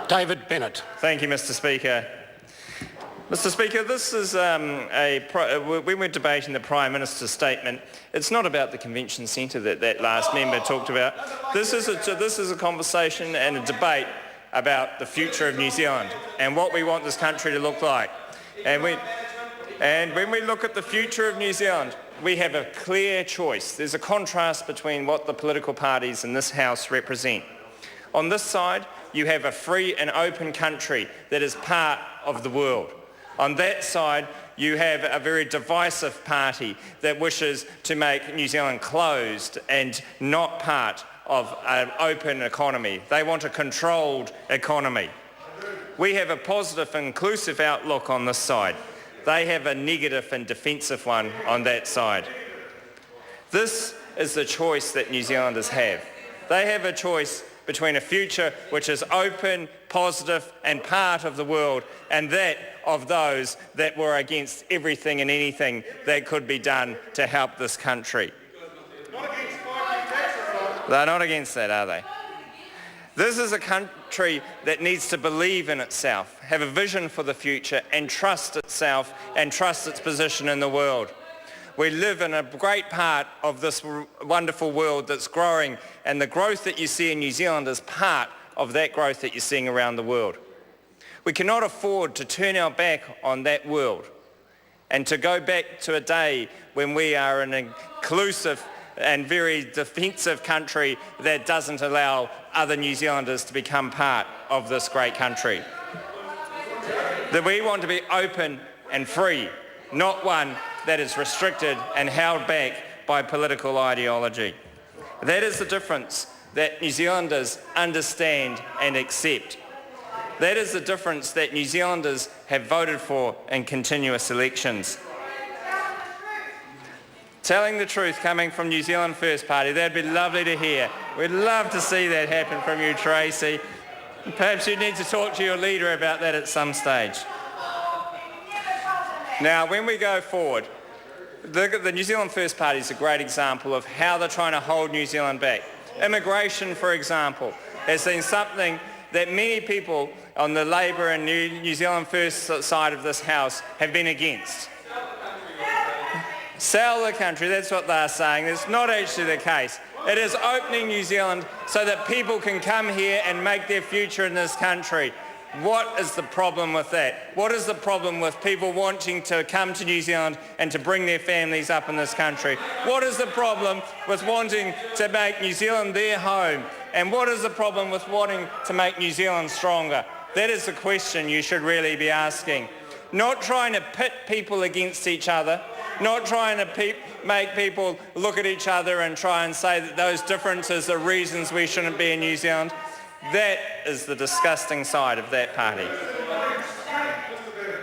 David Bennett. Thank you, Mr Speaker. Mr Speaker, this is when we're debating the Prime Minister's statement, it's not about the convention centre that last member talked about. This is a conversation and a debate about the future of New Zealand and what we want this country to look like. And when we look at the future of New Zealand, we have a clear choice. There's a contrast between what the political parties in this House represent. On this side, you have a free and open country that is part of the world. On that side, you have a very divisive party that wishes to make New Zealand closed and not part of an open economy. They want a controlled economy. We have a positive and inclusive outlook on this side. They have a negative and defensive one on that side. This is the choice that New Zealanders have. They have a choice between a future which is open, positive and part of the world, and that of those that were against everything and anything that could be done to help this country. They're not against that, are they? This is a country that needs to believe in itself, have a vision for the future and trust itself and trust its position in the world. We live in a great part of this wonderful world that's growing, and the growth that you see in New Zealand is part of that growth that you're seeing around the world. We cannot afford to turn our back on that world and to go back to a day when we are an inclusive and very defensive country that doesn't allow other New Zealanders to become part of this great country. That we want to be open and free, not one that is restricted and held back by political ideology. That is the difference that New Zealanders understand and accept. That is the difference that New Zealanders have voted for in continuous elections. Telling the truth coming from New Zealand First Party, that'd be lovely to hear. We'd love to see that happen from you, Tracy. Perhaps you need to talk to your leader about that at some stage. Now, when we go forward, the New Zealand First Party is a great example of how they're trying to hold New Zealand back. Immigration, for example, has been something that many people on the Labour and New Zealand First side of this House have been against. Sell the country, that's what they're saying. It's not actually the case. It is opening New Zealand so that people can come here and make their future in this country. What is the problem with that? What is the problem with people wanting to come to New Zealand and to bring their families up in this country? What is the problem with wanting to make New Zealand their home? And what is the problem with wanting to make New Zealand stronger? That is the question you should really be asking. Not trying to pit people against each other, not trying to make people look at each other and try and say that those differences are reasons we shouldn't be in New Zealand. That is the disgusting side of that party.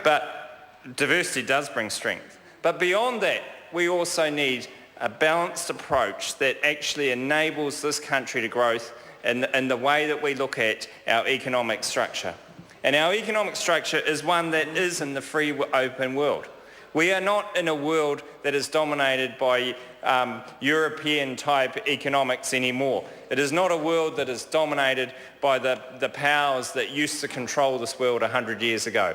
But diversity does bring strength. But beyond that, we also need a balanced approach that actually enables this country to growth in the way that we look at our economic structure. And our economic structure is one that is in the free, open world. We are not in a world that is dominated by European-type economics anymore. It is not a world that is dominated by the powers that used to control this world 100 years ago.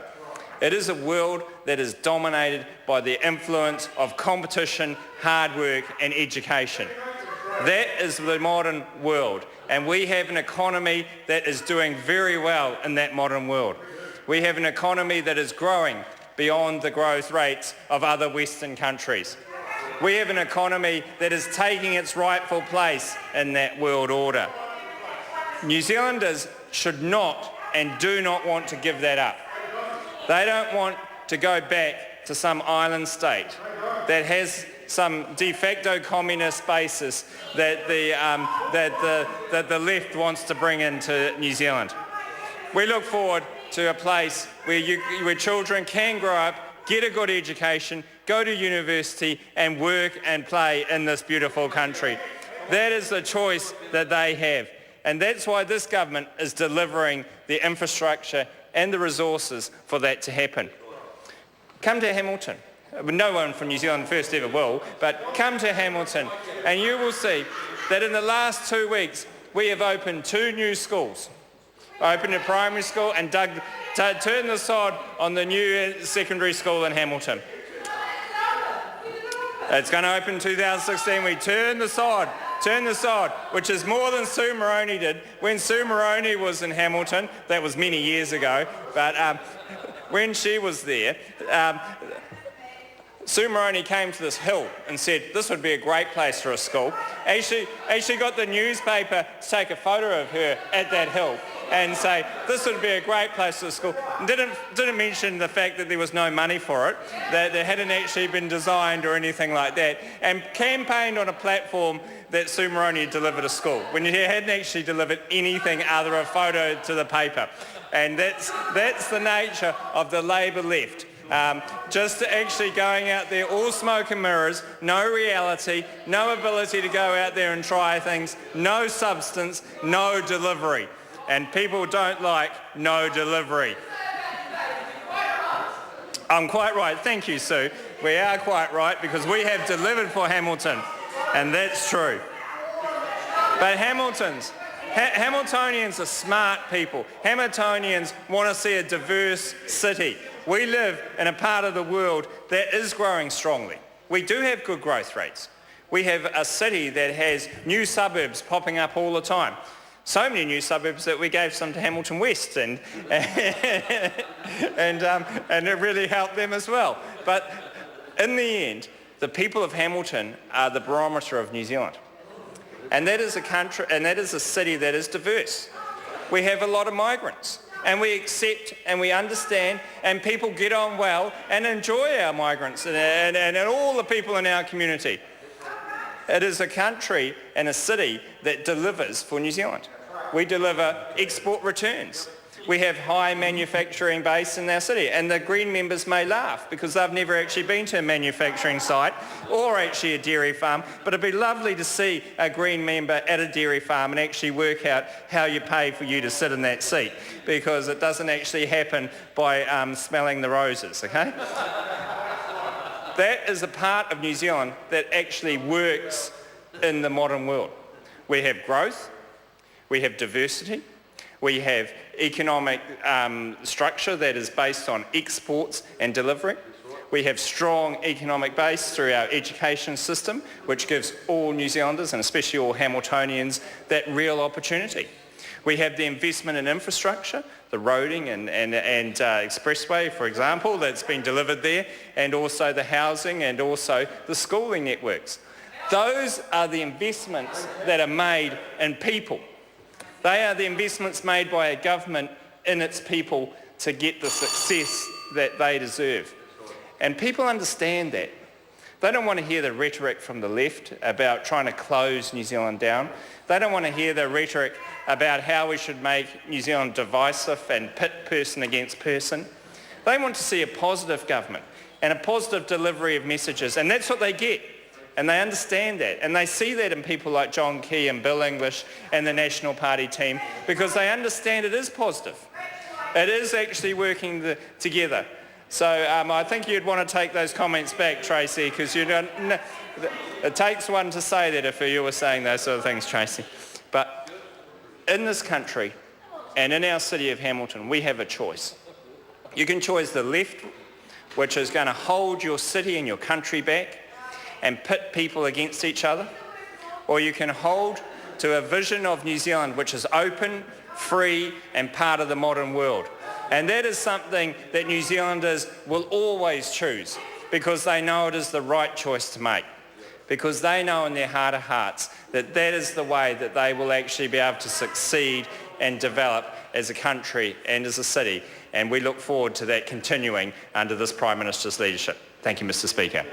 It is a world that is dominated by the influence of competition, hard work and education. That is the modern world, and we have an economy that is doing very well in that modern world. We have an economy that is growing beyond the growth rates of other Western countries. We have an economy that is taking its rightful place in that world order. New Zealanders should not and do not want to give that up. They don't want to go back to some island state that has some de facto communist basis that the left wants to bring into New Zealand. We look forward to a place where children can grow up, get a good education, go to university and work and play in this beautiful country. That is the choice that they have. And that's why this government is delivering the infrastructure and the resources for that to happen. Come to Hamilton. No one from New Zealand First ever will, but come to Hamilton and you will see that in the last 2 weeks we have opened 2 new schools. opened a primary school and turned the sod on the new secondary school in Hamilton. It's going to open in 2016. We turn the sod, which is more than Sue Moroney did. When Sue Moroney was in Hamilton, that was many years ago, but when she was there, Sue Moroney came to this hill and said this would be a great place for a school. Actually got the newspaper to take a photo of her at that hill and say this would be a great place for a school. Didn't mention the fact that there was no money for it, that it hadn't actually been designed or anything like that, and campaigned on a platform that Sue Moroney had delivered a school when he hadn't actually delivered anything other than a photo to the paper. And that's the nature of the Labour left. Just actually going out there, all smoke and mirrors, no reality, no ability to go out there and try things, no substance, no delivery. And people don't like no delivery. I'm quite right. Thank you, Sue. We are quite right because we have delivered for Hamilton, and that's true. But Hamiltonians are smart people. Hamiltonians want to see a diverse city. We live in a part of the world that is growing strongly. We do have good growth rates. We have a city that has new suburbs popping up all the time. So many new suburbs that we gave some to Hamilton West and it really helped them as well. But in the end, the people of Hamilton are the barometer of New Zealand. And that is a country, and that is a city that is diverse. We have a lot of migrants, and we accept and we understand, and people get on well and enjoy our migrants and all the people in our community. It is a country and a city that delivers for New Zealand. We deliver export returns. We have high manufacturing base in our city, and the Green members may laugh because they've never actually been to a manufacturing site or actually a dairy farm, but it'd be lovely to see a Green member at a dairy farm and actually work out how you pay for you to sit in that seat, because it doesn't actually happen by smelling the roses, okay? That is a part of New Zealand that actually works in the modern world. We have growth, we have diversity, we have economic structure that is based on exports and delivery. We have strong economic base through our education system, which gives all New Zealanders, and especially all Hamiltonians, that real opportunity. We have the investment in infrastructure, the roading and expressway, for example, that's been delivered there, and also the housing and also the schooling networks. Those are the investments that are made in people. They are the investments made by a government in its people to get the success that they deserve. And people understand that. They don't want to hear the rhetoric from the left about trying to close New Zealand down. They don't want to hear the rhetoric about how we should make New Zealand divisive and pit person against person. They want to see a positive government and a positive delivery of messages, and that's what they get. And they understand that, and they see that in people like John Key and Bill English and the National Party team, because they understand it is positive. It is actually working together. So I think you'd want to take those comments back, Tracy, because it takes one to say that if you were saying those sort of things, Tracy. But in this country and in our city of Hamilton, we have a choice. You can choose the left, which is going to hold your city and your country back and pit people against each other, or you can hold to a vision of New Zealand which is open, free and part of the modern world. And that is something that New Zealanders will always choose, because they know it is the right choice to make, because they know in their heart of hearts that that is the way that they will actually be able to succeed and develop as a country and as a city. And we look forward to that continuing under this Prime Minister's leadership. Thank you, Mr. Speaker.